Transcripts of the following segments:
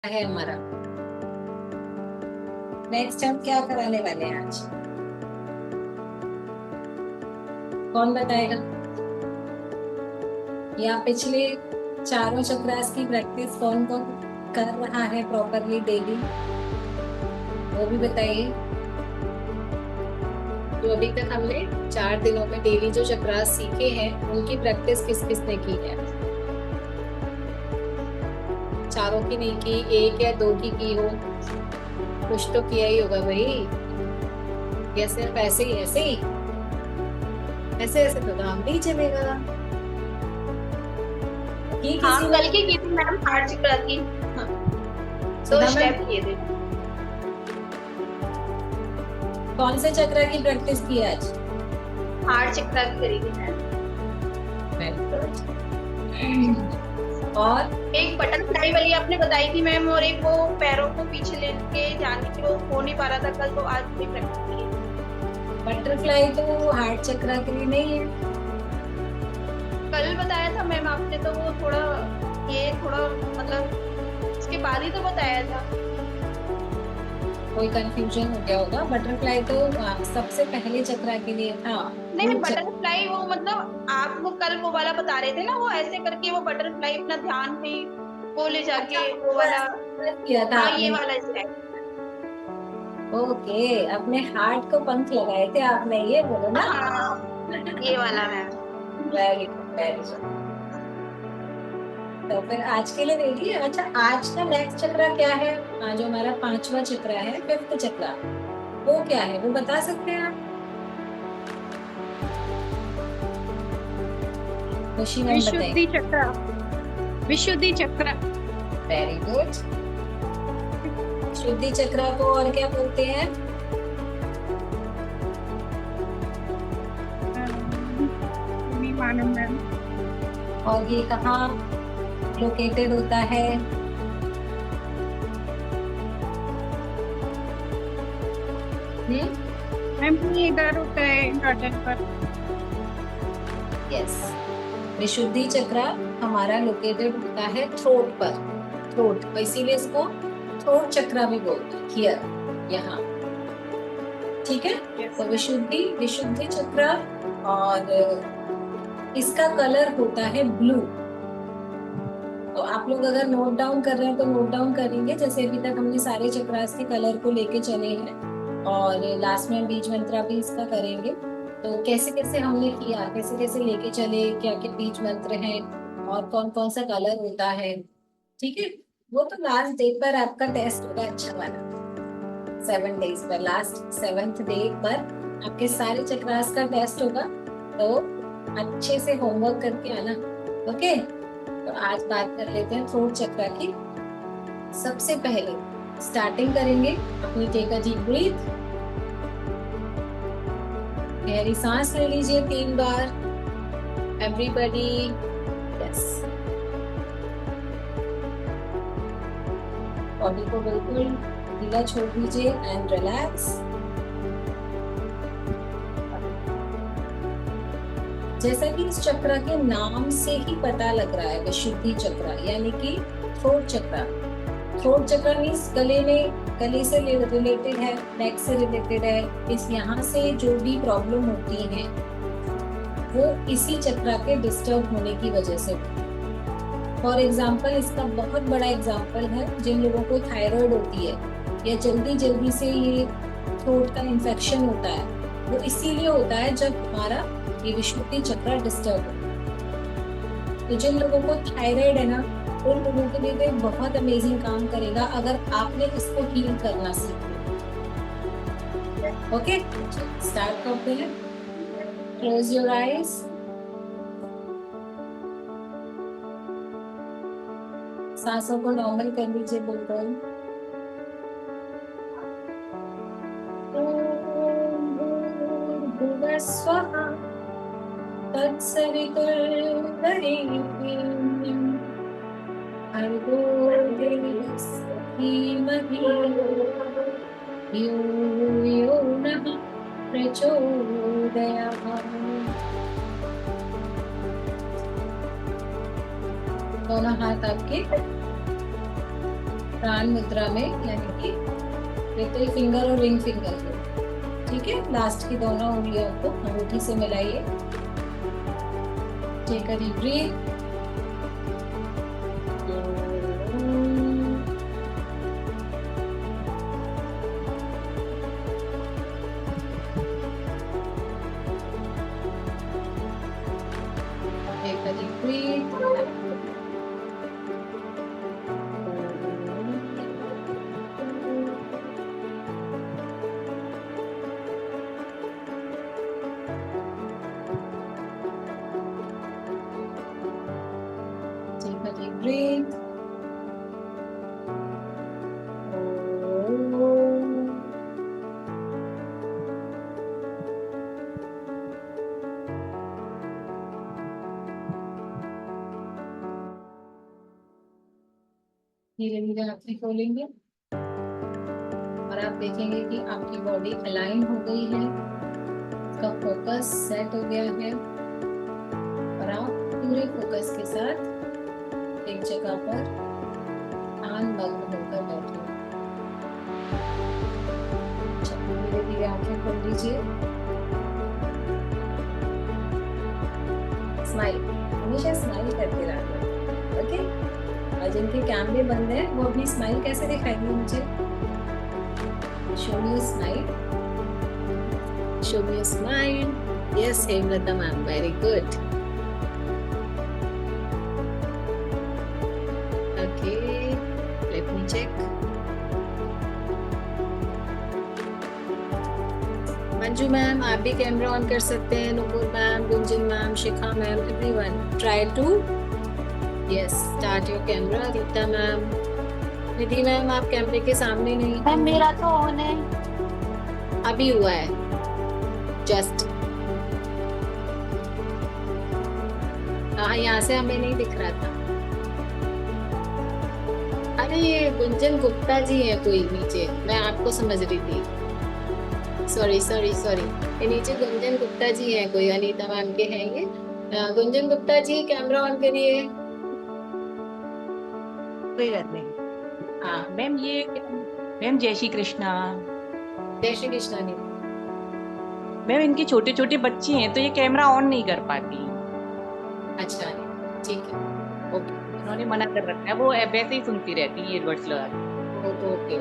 है हमारा। नेक्स्ट हम क्या कराने वाले हैं आज, कौन बताएगा? या पिछले चारों चक्रास की प्रैक्टिस कौन कौन कर रहा है प्रॉपरली डेली, वो भी बताइए। जो अभी तक हमने 4 दिनों में डेली जो चक्रास सीखे हैं उनकी प्रैक्टिस किस किसने की है? चारों की नहीं की, एक या दो की हो? कुछ तो किया ही होगा भाई। या सिर्फ ऐसे ही ऐसे ही? ऐसे ऐसे तो काम नहीं चलेगा। की हाँ, किसी कल ने? की थी मैम, हार्ट चक्र की। हाँ, दो सुधा मैम, स्टेप किए थे। कौन से चक्र की प्रैक्टिस की आज? हार्ट चक्र की करेगी मैम। और एक बटरफ्लाई वाली आपने बताई थी मैम, और एक वो पैरों को पीछे लेके जाने की, वो हो नहीं पा रहा था कल, तो आज भी प्रैक्टिस की। बटरफ्लाई तो हार्ट चक्र के लिए नहीं है। कल बताया था मैम आपने, तो वो थोड़ा, ये थोड़ा मतलब उसके बाद ही तो बताया था। कोई कंफ्यूजन हो गया होगा। बटरफ्लाई तो सबसे पहले चक्र के लिए था। नहीं, रूट चक्र। बटरफ्लाई वो मतलब आप वो कल वो वाला बता रहे थे ना, वो ऐसे करके वो बटरफ्लाई अपना ध्यान में वो ले अच्छा, जाके वो वो वाला। ऐसा किया था हाँ, ये आपने? वाला स्टेप। ओके, अपने हार्ट को पंख लगाए थे आपने, ये बोलो ना। हाँ, ये वाला ma'am. Very good, very good. तो फिर आज के लिए रेडी है? अच्छा, आज का नेक्स्ट चक्र क्या है? जो हमारा पांचवा चक्र है, फिफ्थ चक्र, वो क्या है, वो बता सकते हैं आप? खुशी मैम बताइए। विशुद्धि चक्र। विशुद्धि चक्र। Very good. शुद्धि चक्र को और क्या बोलते हैं? मानव मैम। और ये कहाँ लोकेटेड होता है? मैम ये इधर होता है गर्दन पर। यस, विशुद्धि चक्र हमारा लोकेटेड होता है थ्रोट पर। थ्रोट, तो इसीलिए इसको थ्रोट चक्र भी बोलते हैं, हियर, यहाँ। ठीक है। तो विशुद्धि विशुद्धि चक्र, और इसका कलर होता है ब्लू। तो आप लोग अगर नोट डाउन कर रहे हैं तो नोट डाउन करेंगे, जैसे अभी तक हमने सारे चक्रास के कलर को लेके चले हैं, और लास्ट में बीज मंत्रा भी इसका करेंगे। तो कैसे कैसे हमने किया, कैसे कैसे लेके चले, क्या क्या बीज मंत्र हैं, और कौन कौन सा कलर होता है, ठीक है। वो तो लास्ट डे पर आपका टेस्ट होगा, अच्छा वाला। 7 डेज पर, लास्ट 7th डे पर आपके सारे चक्रास का टेस्ट होगा। तो अच्छे से होमवर्क करके आना। ओके। तो आज बात कर लेते हैं थ्रोट चक्र की। सबसे पहले स्टार्टिंग करेंगे अपनी, टेक अ डीप ब्रीथ। गहरी सांस ले लीजिए 3 बार, एवरीबॉडी। यस, बॉडी को बिल्कुल ढीला छोड़ दीजिए एंड रिलैक्स। जैसा कि इस चक्र के नाम से ही पता लग रहा है, विशुद्धि चक्र यानी कि थ्रोट चक्र। थ्रोट चक्र मीन्स गले में, गले से रिलेटेड है, नेक से रिलेटेड है। इस यहाँ से जो भी प्रॉब्लम होती है वो इसी चक्र के डिस्टर्ब होने की वजह से। फॉर एग्जाम्पल, इसका बहुत बड़ा एग्जाम्पल है, जिन लोगों को थायराइड होती है या जल्दी जल्दी से ये थ्रोट का इन्फेक्शन होता है, वो इसीलिए होता है जब हमारा ये विशुद्धि चक्र डिस्टर्ब हो। तो जिन लोगों को थायराइड है ना, उन लोगों के लिए तो एक बहुत अमेजिंग काम करेगा अगर आपने इसको हील करना सीख लिया। ओके, स्टार्ट करते हैं। Close your eyes. सांसों को नॉर्मल कर लीजिए बिल्कुल। ओम भूर्भुवः स्वः तत्सवितुर्वरेण्यं भर्गो देवस्य धीमहि धियो यो नः प्रचोदयात्। दोनों हाथ आपके प्राण मुद्रा में, यानी कि लिटिल फिंगर और रिंग फिंगर को, ठीक है। लास्ट की दोनों उंगलियों को अंगूठी से मिलाइए। Take a deep breath. Take a deep breath. Take a deep breath. धीरे धीरे आंखें खोलेंगे और आप देखेंगे कि आपकी बॉडी अलाइन हो गई है, उसका फोकस सेट हो गया है और आप पूरे फोकस के साथ एक जगह पर ध्यान मग्न होकर बैठे। धीरे धीरे आंखें खोल लीजिए। स्माइल, हमेशा स्माइल करते रहिए, ओके। और जिनके कैमरे बंद है वो अपनी स्माइल कैसे दिखाएंगे मुझे? Show me smile, show me smile. Yes Hemlata ma'am, very good. Okay, let me check. Manju ma'am, आप भी कैमरा ऑन कर सकते हैं। Nupur ma'am, Gunjan ma'am, Shikha ma'am, everyone try to yes start your camera. Rita ma'am, Nidhi ma'am, आप कैमरे के सामने नहीं। मैम मेरा तो ऑन है। अभी हुआ है जस्ट। हाँ, यहाँ से हमें नहीं दिख रहा था। अरे ये गुंजन गुप्ता जी है कोई नीचे, मैं आपको समझ रही थी। सॉरी सॉरी सॉरी, ये नीचे गुंजन गुप्ता जी है कोई, अनीता मैम के हैं ये। गुंजन गुप्ता जी कैमरा ऑन करिए। कोई बात नहीं। हाँ मैम ये मैम जय श्री कृष्णा। जय श्री कृष्णा। नहीं, मैम इनके छोटे छोटे बच्चे हैं तो ये कैमरा ऑन नहीं कर पाती। अच्छा ठीक है, ओके। उन्होंने मना कर रखा है, वो वैसे ही सुनती रहती है ईयरबड्स लगा के। ओके,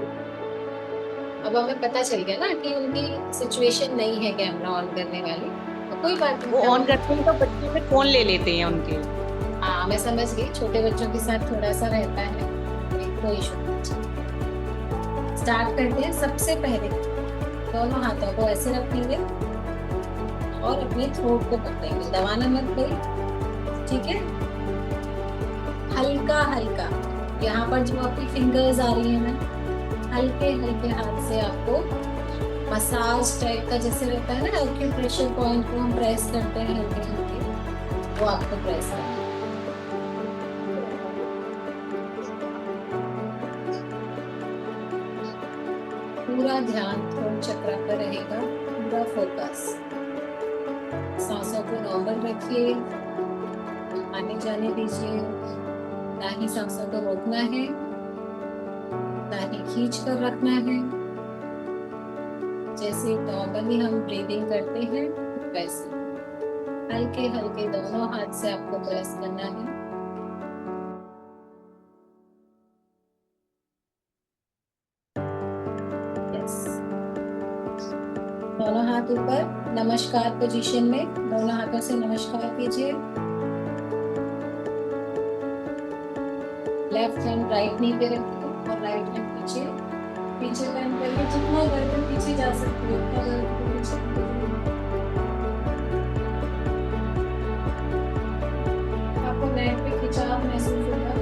अब हमें पता चल गया ना कि उनकी सिचुएशन नहीं है कैमरा ऑन करने वाली, तो कोई बात नहीं। वो ऑन करते हैं तो बच्चे में फोन ले लेते हैं उनके। हाँ मैं समझ गई, छोटे बच्चों के साथ थोड़ा सा रहता है, कोई इशू नहीं। स्टार्ट करते हैं। सबसे पहले दोनों हाथों को ऐसे रखेंगे और अपने थ्रोट को पकड़ेंगे, दबाना मत कोई, ठीक है। हल्का हल्का यहाँ पर जो आपकी फिंगर्स आ रही है ना, हल्के हल्के हाथ से आपको मसाज टाइप का जैसे रहता है ना, एक्यूप्रेशर पॉइंट को हम प्रेस करते हैं हल्के हल्के, वो आपको प्रेस करना है। पूरा ध्यान थ्रोट चक्र पर रहेगा, पूरा फोकस। सांसों को नॉर्मल रखिए, आने जाने दीजिए, ना ही सांसों को रोकना है ना ही खींच कर रखना है। जैसे नॉर्मली हम ब्रीदिंग करते हैं वैसे हल्के हल्के दोनों हाथ से आपको प्रेस करना है। दोनों हाथ ऊपर, नमस्कार पोजीशन में दोनों हाथों से नमस्कार कीजिए। लेफ्ट हैंड राइट नी पे रखिए और राइट हैंड पीछे पीछे बैंड करके जितना गर्दन पीछे जा सकती है उतना गर्दन पीछे। आपको नेक पे खिंचाव महसूस होगा।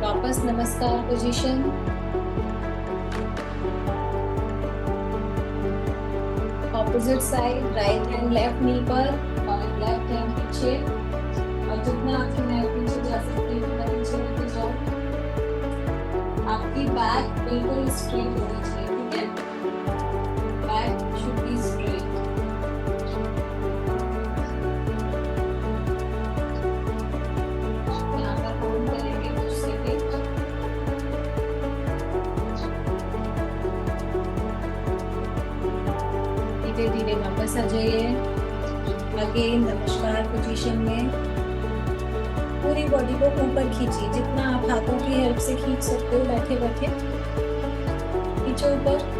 वापस नमस्कार position. Opposite side, right hand left नी पर और लेफ्ट हैंड पीछे, और जितना आपकी नेक पीछे जा सकती है उतना पीछे लेके जाओ। आपकी बैक बिल्कुल स्ट्रेट होनी चाहिए, ठीक है। Back should be straight. यहाँ पर होल्ड करेंगे कुछ सेकंड। धीरे धीरे वापस आ जाइए। अगेन नमस्कार पोजीशन में पूरी बॉडी को ऊपर खींचिए, जितना आप हाथों की हेल्प से खींच सकते हो बैठे बैठे खींचो ऊपर।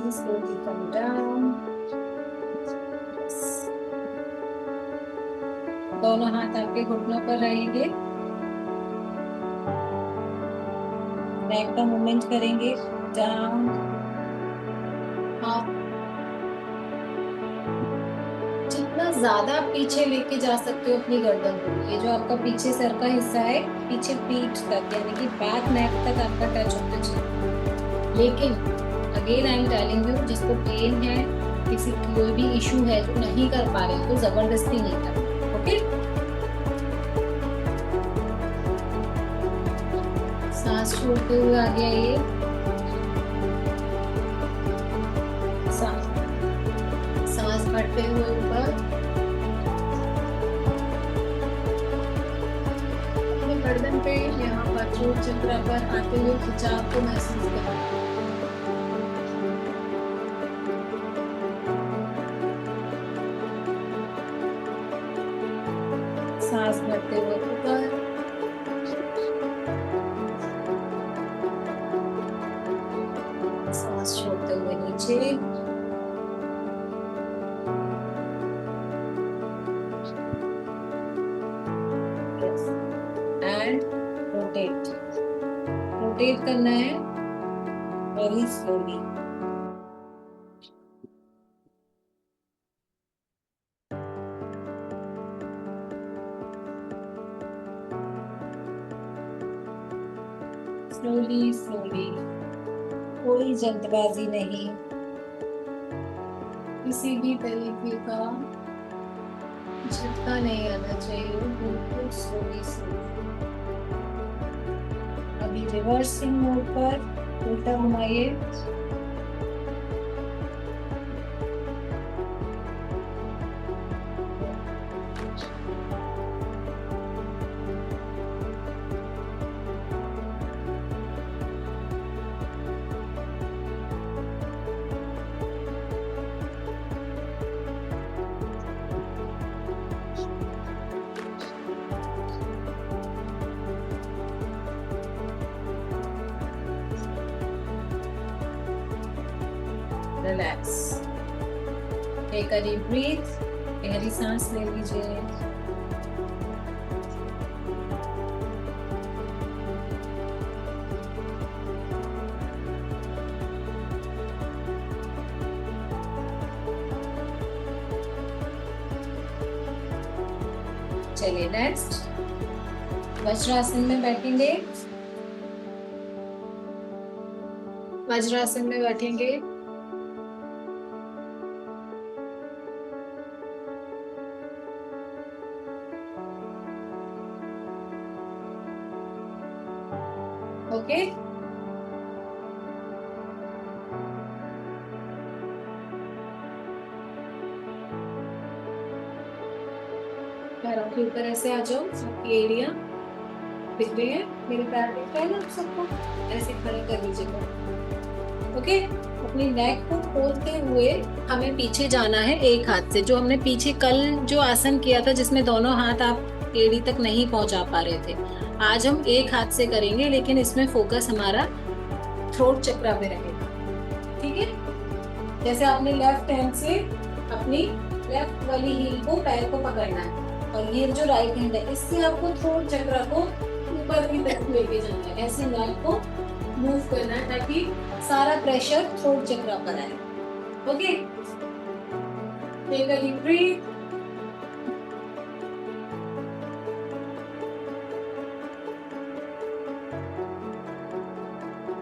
slowly come down। दोनों हाथ आपके घुटनों पर रहेंगे, नेक का मूवमेंट करेंगे डाउन अप। जितना ज्यादा पीछे लेके जा सकते हो अपनी गर्दन को, ये जो आपका पीछे सर का हिस्सा है पीछे पीठ तक यानी कि बैक नेक तक आपका टच होना चाहिए। लेकिन again I am telling you, जिसको पेन है, किसी कोई भी इशू है जो नहीं कर पा रहे तो जबरदस्ती नहीं करना। ओके, सांस छोड़ते हुए आगे आइए। सांस भरते हुए ऊपर, अपने गर्दन पे यहाँ पर थ्रोट चक्र पर आते हुए खिंचाव को महसूस करें। सांस भरते हुए ऊपर, सांस छोड़ते हुए नीचे। एंड रोटेट, रोटेट करना है वेरी स्लोली। स्लोली स्लोली, कोई जल्दबाजी नहीं, किसी भी तरीके का झटका नहीं आना चाहिए, बिल्कुल स्लोली स्लोली। अभी रिवर्सिंग मोड पर उल्टा घुमाइए। Relax, take a deep breath, गहरी सांस ले लीजिए। चलिए नेक्स्ट वज्रासन में बैठेंगे। वज्रासन में बैठेंगे, ओके। पैरों के ऊपर ऐसे आ जाओ, सबकी एरिया दिख रही है, मेरे पैर दिख रहे हैं ना आप सबको, ऐसे खड़े कर लीजिएगा। ओके, अपनी नेक को खोलते हुए हमें पीछे जाना है एक हाथ से। जो हमने पीछे कल जो आसन किया था जिसमें दोनों हाथ आप एड़ी तक नहीं पहुंचा पा रहे थे, आज हम एक हाथ से करेंगे, लेकिन इसमें फोकस हमारा थ्रोट चक्र पे रहेगा। ठीक है, जैसे आपने लेफ्ट हैंड से अपनी लेफ्ट वाली हील को, पैर को पकड़ना है, और ये जो राइट हैंड है इससे आपको थ्रोट चक्र को ऊपर की तरफ लेके जाना है। ऐसे नेक को मूव करना है ताकि सारा प्रेशर थ्रोट चक्र पर आए। Okay, take a deep breath.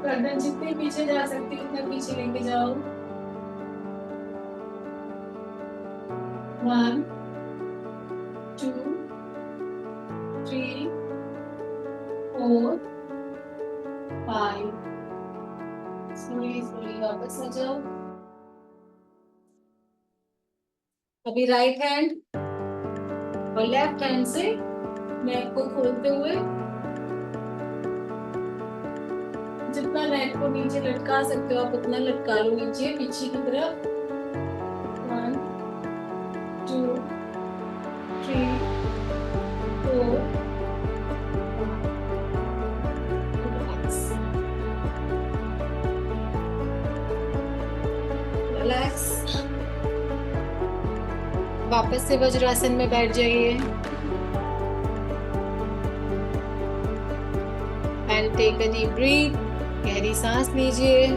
गर्दन जितने पीछे जा सकती है उतना पीछे लेके जाओ। 1 2 3 4 5। स्लोली स्लोली वापस आ जाओ। अभी राइट हैंड और लेफ्ट हैंड से नेक को खोलते हुए जितना नेक को नीचे लटका सकते हो आप उतना लटका लो नीचे पीछे की तरफ। 1 2 3 4 रिलैक्स। वापस से वज्रासन में बैठ जाइए and take a deep breath. गहरी सांस लीजिए।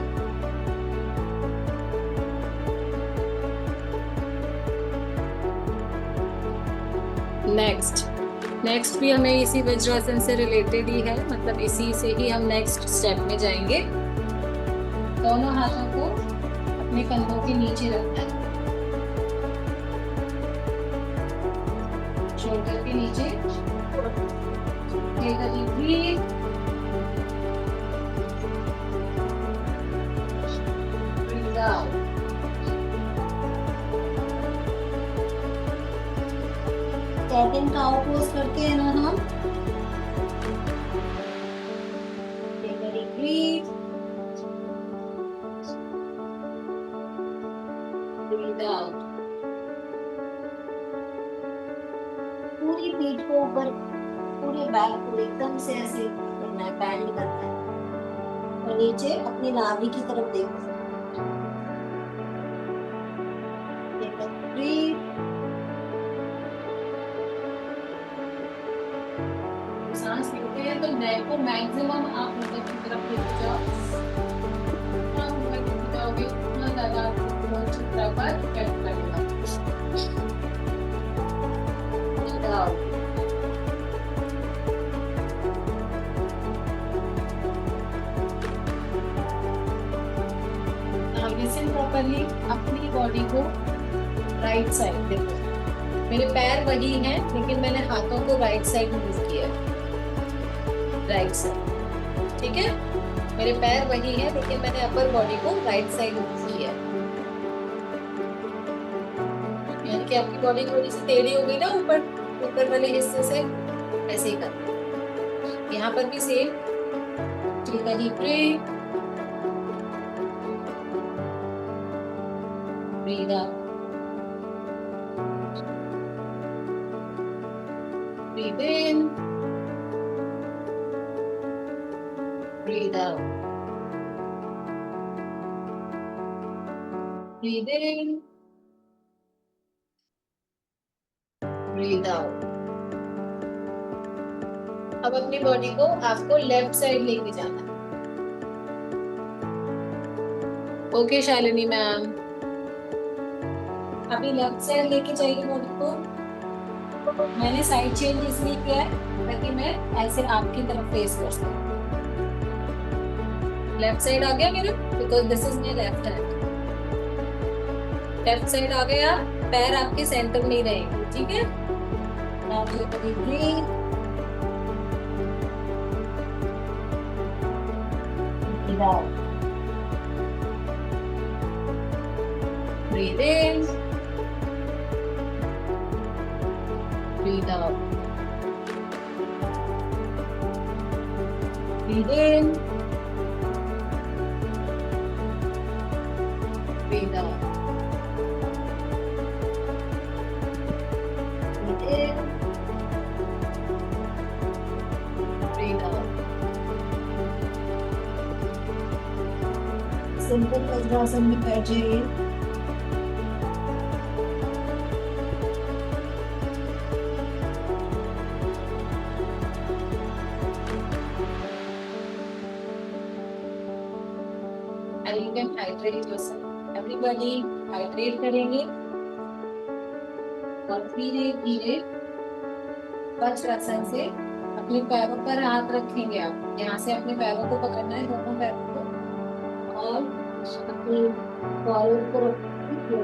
नेक्स्ट भी हमें इसी वज्रासन से रिलेटेड ही है, मतलब इसी से ही हम नेक्स्ट स्टेप में जाएंगे। दोनों हाथों को अपने कंधों के नीचे रखना है, शोल्डर के नीचे। Take a deep breath. Breath out. Second cow pose करते हैं ना हम। Take a deep breath. Breath out. पूरी पीठ को ऊपर, पूरे बैक को एकदम से ऐसे करना है, बैंड करना है और नीचे अपनी नाभि की तरफ देखो। Take a breath. सांस लेते हैं तो नेक को मैक्सिमम आप ऊपर की तरफ लेके जाओ। जितना ऊपर लेके जाओगे उतना ज्यादा आपको चित्रा पर इफेक्ट करेगा। Listen properly. अपनी बॉडी को राइट साइड देखो। मेरे पैर वही हैं लेकिन मैंने हाथों को राइट साइड मूव किया है। राइट साइड, ठीक है। मेरे पैर वही हैं लेकिन मैंने अपर बॉडी को राइट साइड मूव किया है। यानी कि आपकी बॉडी थोड़ी सी टेढ़ी हो गई ना ऊपर वाले हिस्से से, ऐसे ही कर। यहाँ पर भी same. Take a deep breath. Breath out. Breath in. Breathe out. Breathe in. Breathe out. अब अपनी बॉडी को आपको लेफ्ट साइड लेके जाना है। ओके शालिनी मैम, अभी लेफ्ट साइड लेके जाइए बॉडी को। मैंने साइड चेंज इसलिए किया है ताकि मैं ऐसे आपकी तरफ फेस कर सकूं। लेफ्ट साइड आ गया मेरा, because this is my left hand. Left side आ गया, पैर आपके सेंटर में ही रहेंगे, ठीक है। Now take a deep breath. Breath out. Breath in. Breath out. Breath in. Breathe out. Breathe in. Breathe out. Simple vajrasana में बैठ जाइए। And you can hydrate yourself. Everybody hydrate करेंगे और धीरे धीरे वज्रासन से अपने पैरों पर हाथ रखेंगे। आप यहाँ से अपने पैरों को पकड़ना है, दोनों पैरों को, और अपनी फॉरवर्ड को रखिए।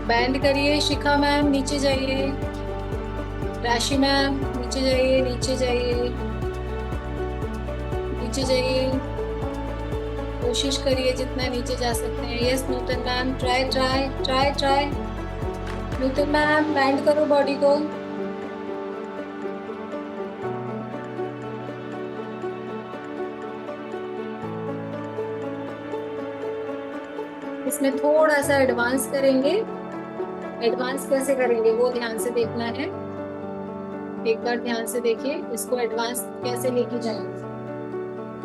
बैंड करिए। शिखा मैम नीचे जाइए। राशि मैम नीचे जाइए, नीचे जाइए, नीचे जाइए। कोशिश करिए जितना नीचे जा सकते हैं। Yes Nutan ma'am, try try try try. Nutan ma'am bend करो बॉडी को। इसमें थोड़ा सा एडवांस करेंगे। एडवांस कैसे करेंगे वो ध्यान से देखना है। एक बार ध्यान से देखिए इसको एडवांस कैसे लेके जाएंगे।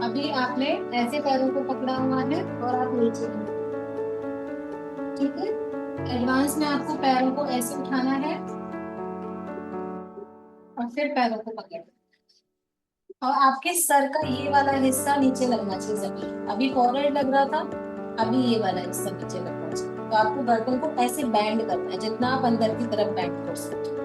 अभी आपने ऐसे पैरों को पकड़ा हुआ है और आप नीचे हैं, ठीक है। एडवांस में आपको पैरों को ऐसे उठाना है और फिर पैरों को पकड़ना, और आपके सर का ये वाला हिस्सा नीचे लगना चाहिए जमीन। अभी फॉरहेड लग रहा था, अभी ये वाला हिस्सा नीचे लगना चाहिए। तो आपको गर्दन को ऐसे बैंड करना है जितना आप अंदर की तरफ बैंड कर सकते हो।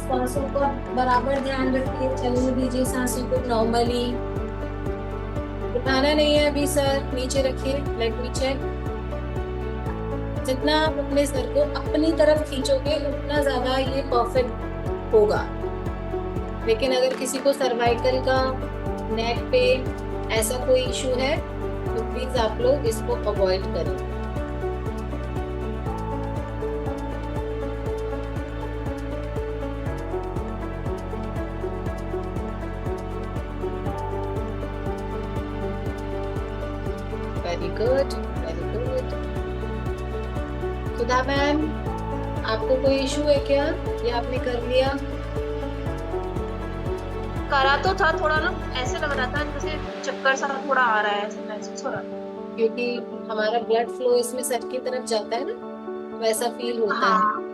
सांसों का बराबर ध्यान रखिए, चलने दीजिए सांसों को नॉर्मली। उठाना नहीं है अभी सर, नीचे रखिए, लेट मी चेक। जितना आप अपने सर को अपनी तरफ खींचोगे उतना ज्यादा ये परफेक्ट होगा। लेकिन अगर किसी को सर्वाइकल का, नेक पे ऐसा कोई इशू है तो प्लीज आप लोग इसको अवॉइड करें। Very good, very good. Sudha ma'am आपको कोई इशू है क्या, ये आपने कर लिया? करा तो था, थोड़ा ना ऐसे लग रहा था जैसे चक्कर सा थोड़ा आ रहा है, ऐसे महसूस हो रहा था। क्योंकि हमारा ब्लड फ्लो इसमें सर की तरफ जाता है ना, वैसा फील होता हाँ। है।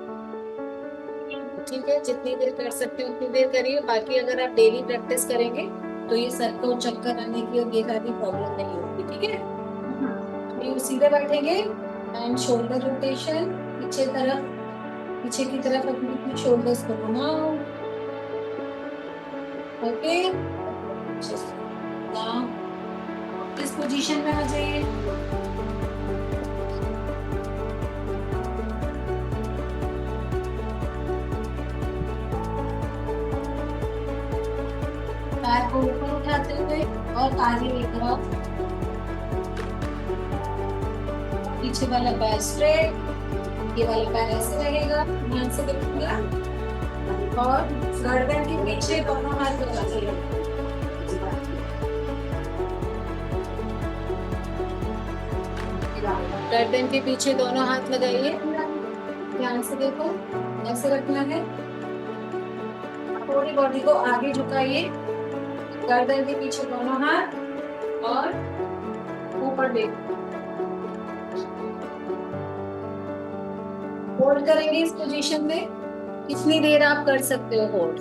ठीक है, जितनी देर कर सकते हो उतनी देर करिए। बाकी अगर आप डेली प्रैक्टिस करेंगे तो ये सर को चक्कर आने की और ये सारी प्रॉब्लम नहीं होगी, ठीक है। ये सीधे बैठेंगे एंड शोल्डर रोटेशन पीछे तरफ, पीछे की तरफ अपनी शोल्डर्स को घुमाओ। ओके, इस पोजीशन में आ जाइए। पैर को ऊपर उठाते हुए और आगे लेकर आओ। पीछे वाला पैर स्ट्रेट, ये वाला पैर ऐसे रहेगा, ध्यान से देखिएगा। और गर्दन के पीछे दोनों हाथ लगाइए। गर्दन के पीछे दोनों हाथ लगाइए, ध्यान से देखो, ऐसे रखना है। पूरी बॉडी को आगे झुकाइए, गर्दन के पीछे दोनों हाथ और ऊपर देखो। होल्ड करेंगे इस पोजीशन में। कितनी देर आप कर सकते हो होल्ड?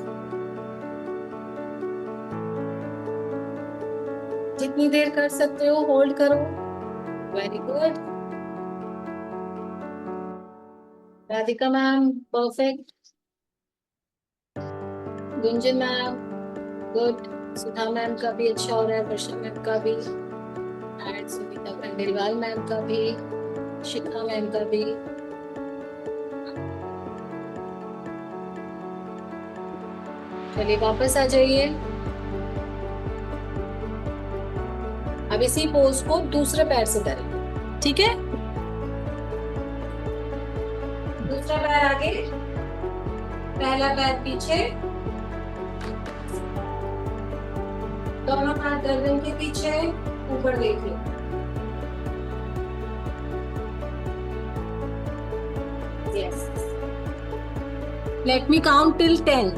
जितनी देर कर सकते हो होल्ड करो। Very good. Radhika ma'am perfect. Gunjan ma'am good. Sudha ma'am का भी अच्छा हो रहा है, वर्षा मैम का भी, एंड सुनीता खंडेलवाल मैम का भी, शिखा मैम का भी। चलिए वापस आ जाइए। अब इसी पोज को दूसरे पैर से करें, ठीक है। दूसरा पैर आगे, पहला पैर पीछे, दोनों हाथ गर्दन के पीछे, ऊपर देखिए। Yes, let me count till 10,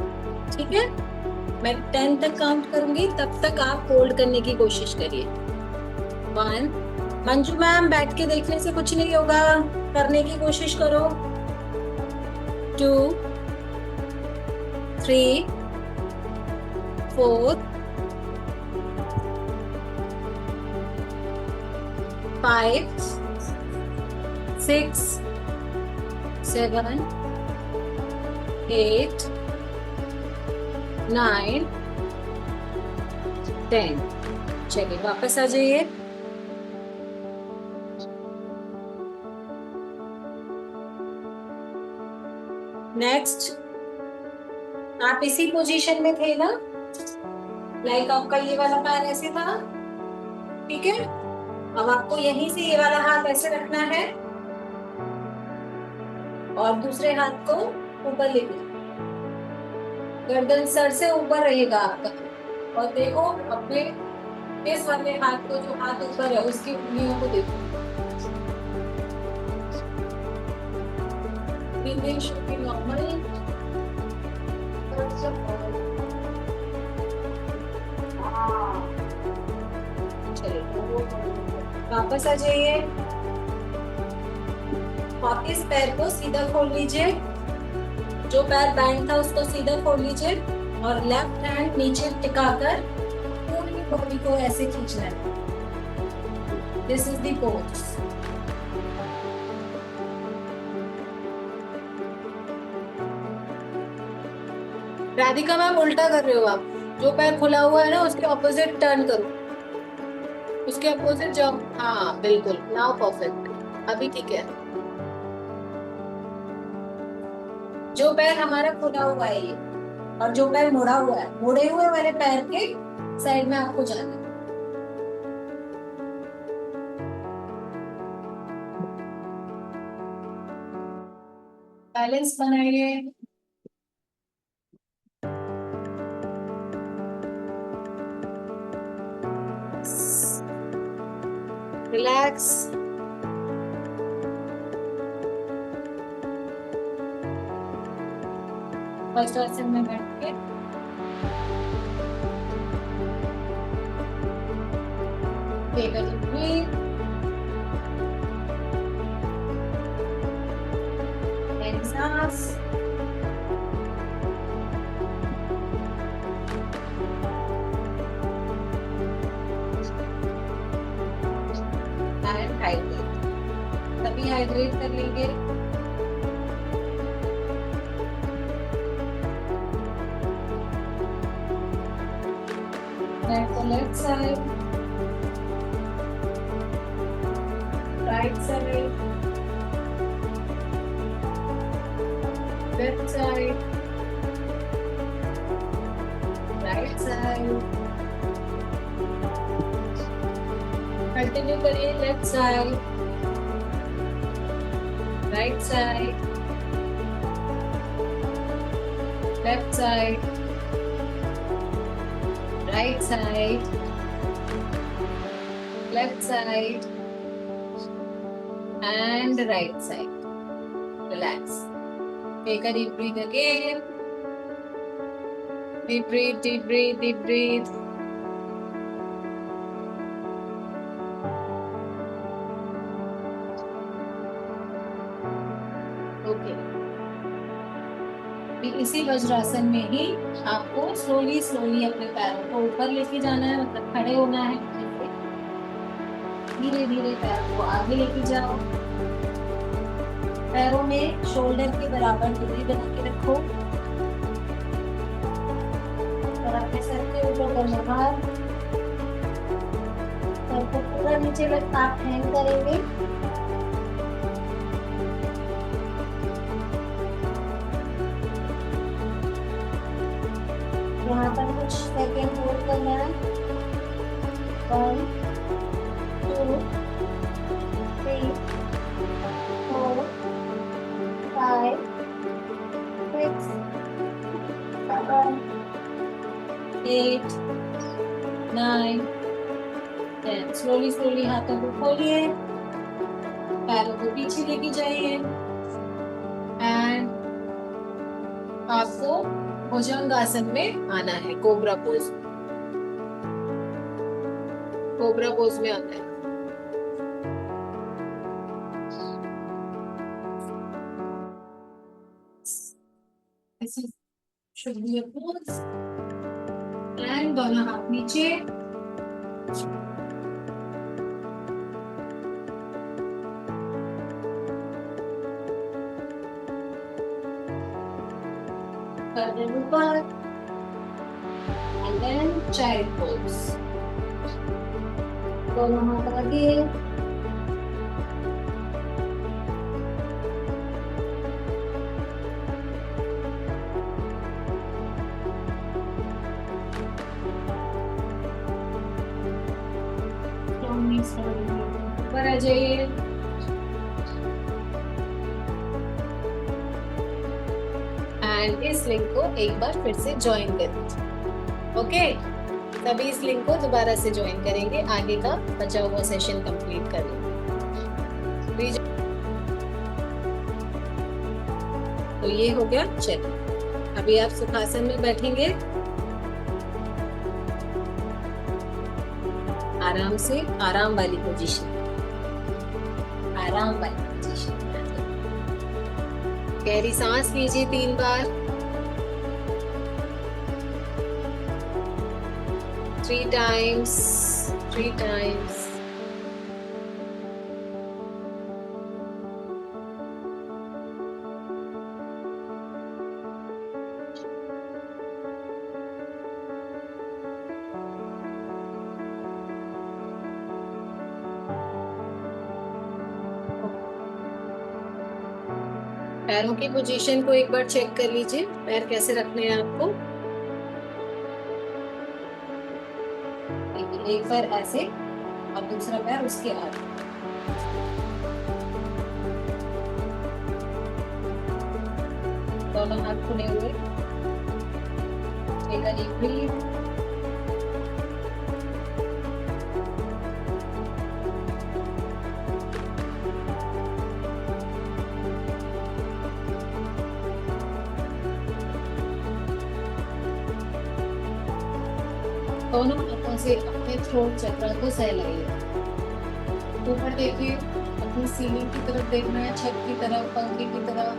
ठीक है। मैं 10 तक काउंट करूंगी, तब तक आप होल्ड करने की कोशिश करिए। 1, मंजू मैम बैठ के देखने से कुछ नहीं होगा, करने की कोशिश करो। 2, 3, 4, 5, 6, 7, 8, 9, 10। चलिए वापस आ जाइए। नेक्स्ट, आप इसी पोजीशन में थे ना, लाइक आपका ये वाला पैर ऐसे था, ठीक है। अब आपको यहीं से ये वाला हाथ ऐसे रखना है और दूसरे हाथ को ऊपर लेके, गर्दन सर से ऊपर रहेगा आपका। और देखो अपने इस वाले हाथ को, जो हाथ ऊपर है उसकी उंगलियों को देखो। Breathing should be normal. वापस आ जाइए। और इस पैर को सीधा खोल लीजिए, जो पैर बैंड था उसको सीधा खोल लीजिए और लेफ्ट हैंड नीचे टिकाकर पूरी बॉडी को ऐसे खींचना है। This is the pose. Radhika ma'am उल्टा कर रहे हो आप, जो पैर खुला हुआ है ना उसके ऑपोजिट टर्न करो, उसके अपोजिट जाओ। हाँ बिल्कुल, नाउ परफेक्ट, अभी ठीक है। जो पैर हमारा खुला हुआ है ये, और जो पैर मुड़ा हुआ है, मुड़े हुए वाले पैर के साइड में आपको जाना है। बैलेंस बनाइए। रिलैक्स। फर्स्ट आसन में बैठ के take a deep breath and सांस। एंड हाइड्रेट, तभी हाइड्रेट कर लेंगे। Left side, right side, left side, right side. Continue करिए। Left side, right side, left side, right side, left side, and right side. Relax. Take a deep breath again. Deep breathe, deep breathe, deep breathe. Okay. इसी वज्रासन में ही आपको slowly slowly अपने पैरों को ऊपर लेके जाना है, मतलब खड़े होना है। धीरे धीरे पैरों को आगे लेके जाओ। पैरों में शोल्डर के बराबर दूरी बना के रखो और अपने सर के ऊपर करना हाथ, सर को पूरा नीचे लग आप हैंग करेंगे। यहाँ पर कुछ सेकेंड होल्ड करना है। 1, 2, 3, 4, 5, 6, 7, 8, 9, 10। स्लोली स्लोली हाथों को खोलिए, पैरों को पीछे लेके जाइए एंड आपको भुजंगासन में आना है। कोबरा पोज, कोबरा पोज में आना है। This is should be a pose and दोनों हाथ नीचे। गर्दन ऊपर, and then child pose. दोनों हाथ आगे, ऊपर आ जाइए, एंड इस लिंक को एक बार फिर से ज्वाइन करें। ओके, तभी इस लिंक को दोबारा से ज्वाइन करेंगे, आगे का बचा हुआ सेशन कंप्लीट करेंगे। तो ये हो गया। चलिए अभी आप सुखासन में बैठेंगे, आराम से, आराम वाली पोजीशन, आराम वाली पोजीशन। गहरी सांस लीजिए 3 बार, 3 times, 3 times। पैरों की पोजीशन को एक बार चेक कर लीजिए, पैर कैसे रखने हैं आपको। एक पैर ऐसे और दूसरा पैर उसके आगे। दोनों हाथ खुले हुए, टेक अ डीप ब्रीथ। दोनों हाथों से अपने थ्रोट चक्र को सहलाइए। ऊपर देखिए, अपनी सीलिंग की तरफ देखना है, छत की तरफ, पंखे की तरफ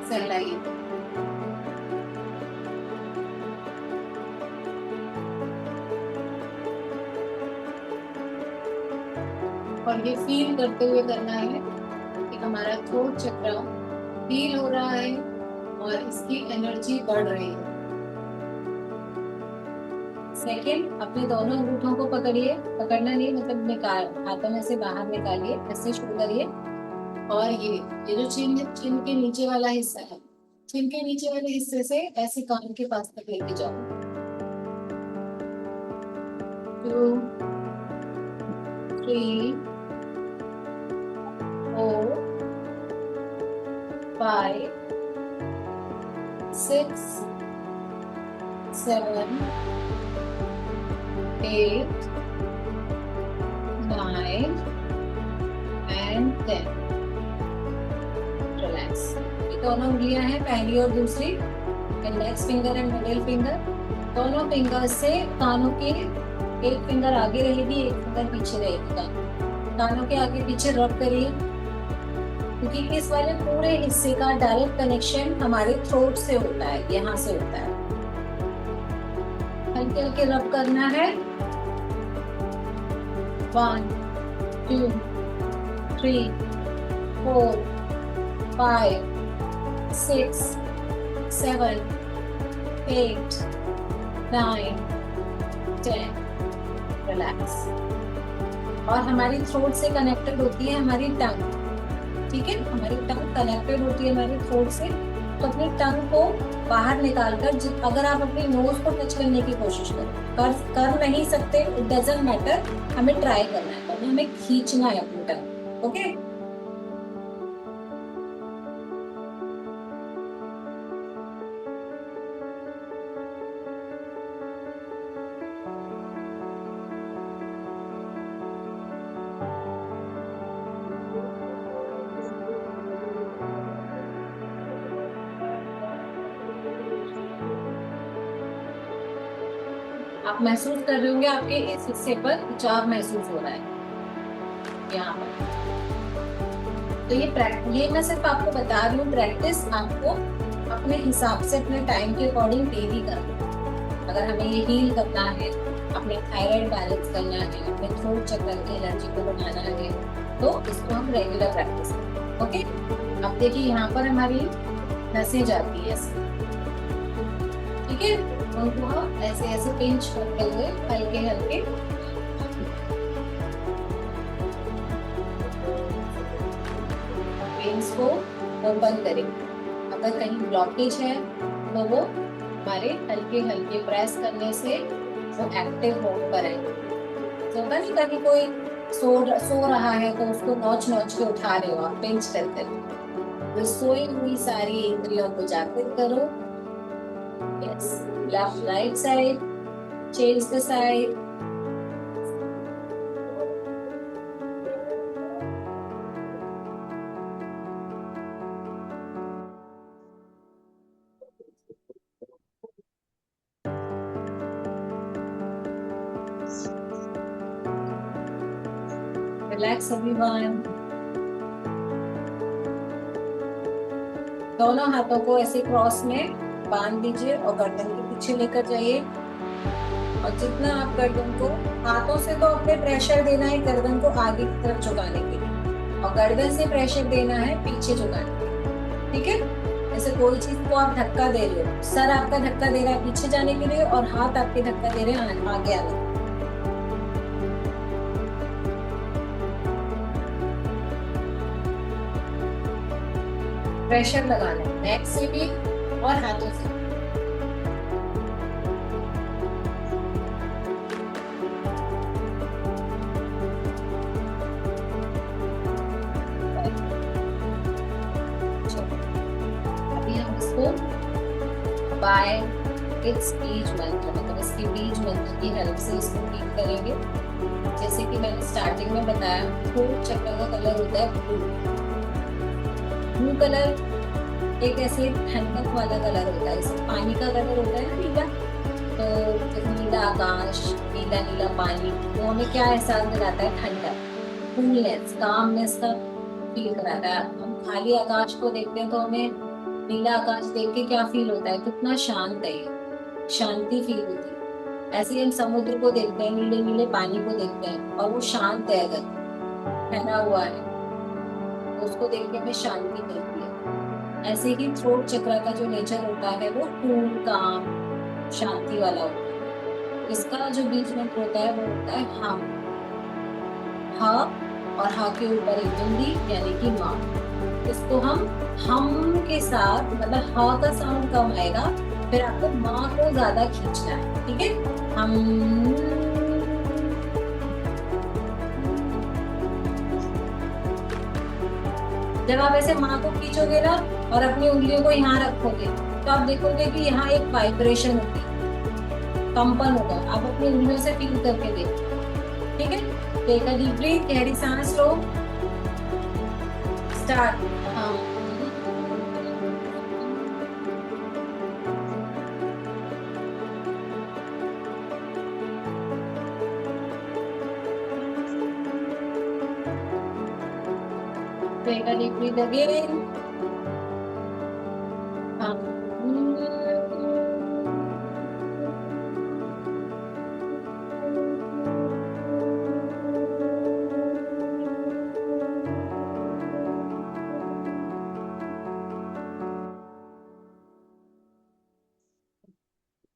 सहलाइए। और ये फील करते हुए करना है कि हमारा थ्रोट चक्र फील हो रहा है और इसकी एनर्जी बढ़ रही है। सेकेंड, अपने दोनों अंगूठों को पकड़िए, पकड़ना नहीं मतलब निकाल, हाथों में से बाहर निकालिए, ऐसे शुरू करिए। और ये जो चिन के नीचे वाला हिस्सा है, चिन के नीचे वाले हिस्से से ऐसे कान के पास तक लेके जाओ। 2 3 4 5 6 7 8 9 and 10। रिलैक्स। ये दोनों उंगलियां हैं, पहली और दूसरी, index finger and middle finger. दोनों फिंगर से कानों के, एक फिंगर आगे रहेगी, एक फिंगर पीछे रहेगी। कानों के आगे पीछे रब करिए, क्योंकि इस वाले पूरे हिस्से का डायरेक्ट कनेक्शन हमारे थ्रोट से होता है, यहाँ से होता है। हल्के हल्के रब करना है। 1 2 3 4 5 6 7 8 9 10। रिलैक्स। और हमारी थ्रोट से कनेक्टेड होती है हमारी टंग, ठीक है, हमारी टंग कनेक्टेड होती है हमारी थ्रोट से। तो अपनी टंग को बाहर निकालकर, अगर आप अपनी नोज को टच करने की कोशिश करो, कर नहीं सकते, इट डजंट मैटर, हमें ट्राई करना है, तो हमें खींचना है अपनी टंग। ओके, आप महसूस कर रहे होंगे आपके इस हिस्से पर खिंचाव महसूस हो रहा है यहाँ पर। तो ये मैं सिर्फ आपको बता रही हूँ, प्रैक्टिस आपको अपने हिसाब से, अपने टाइम के अकॉर्डिंग डेली करना। अगर हमें ये हील करना है, अपने थायराइड बैलेंस करना है, अपने थ्रोट चक्र की एनर्जी को बढ़ाना है, तो इसको हम रेगुलर प्रैक्टिस करें। ओके, अब देखिए यहाँ पर हमारी नसें जाती है, ठीक है, उनको हम ऐसे ऐसे पिंच करते हुए हल्के हल्के वेन्स को ओपन करेंगे। अगर कहीं ब्लॉकेज है तो वो हमारे हल्के हल्के प्रेस करने से वो एक्टिव मोड पर आएंगे। तो कहीं कभी कोई सो रहा है तो उसको नोच नोच के उठा रहे हो आप पिंच करते हो, तो सोई हुई सारी इंद्रियों को जागृत करो। Yes, left right side, change the side. Relax everyone. दोनों हाथों को ऐसे क्रॉस में बांध दीजिए और गर्दन के पीछे लेकर जाइए। और जितना आप गर्दन को, हाथों से तो अपने प्रेशर देना है गर्दन को आगे की तरफ झुकाने के लिए, और गर्दन से प्रेशर देना है पीछे झुकाने के लिए। ठीक है, जैसे कोई चीज को आप धक्का दे रहे हो, सर आपका धक्का दे रहा है पीछे जाने के लिए और हाथ आपके धक्का दे रहे हैं आगे आने। प्रेशर लगाना है नेक से भी और हाथों से। अभी हम इसको बाय इट्स बीज मंत्र, मतलब इसके बीज मंत्र की हेल्प से इसको ठीक करेंगे। जैसे कि मैंने स्टार्टिंग में बताया, थ्रोट चक्र का कलर होता है ब्लू। ब्लू कलर एक ऐसे ठंडक वाला कलर होता है, जैसे पानी का कलर होता है ना नीला, तो जैसे नीला आकाश, नीला नीला पानी, तो हमें क्या एहसास दिलाता है? ठंडक, कूलनेस, कामनेस का फील कराता है। हम खाली आकाश को देखते हैं तो हमें नीला आकाश देख के क्या फील होता है? कितना शांत है, शांति फील होती है। ऐसे ही हम समुद्र को देखते हैं, नीले नीले पानी को देखते हैं और वो शांत है, अगर ठहरा हुआ है तो उसको देख के हमें शांति मिलती है। ऐसे ही थ्रोट चक्र का जो नेचर होता है वो कूल, काम, शांति वाला होता है। इसका जो बीज मंत्र होता है वो होता है हम। हा और हा के ऊपर एक बिंदी यानी कि माँ। इसको हम के साथ, मतलब हा का साउंड कम आएगा, फिर आपको माँ को ज्यादा खींचना है। ठीक है, हम। जब आप ऐसे माँ को खींचोगे ना और अपनी उंगलियों को यहाँ रखोगे तो आप देखोगे कि यहाँ एक वाइब्रेशन होती है, कंपन होगा। आप अपनी उंगलियों से फील करके देखो। ठीक है, टेक अ डीप ब्रीथ, गहरी सांस लो, start. Take a deep breath again.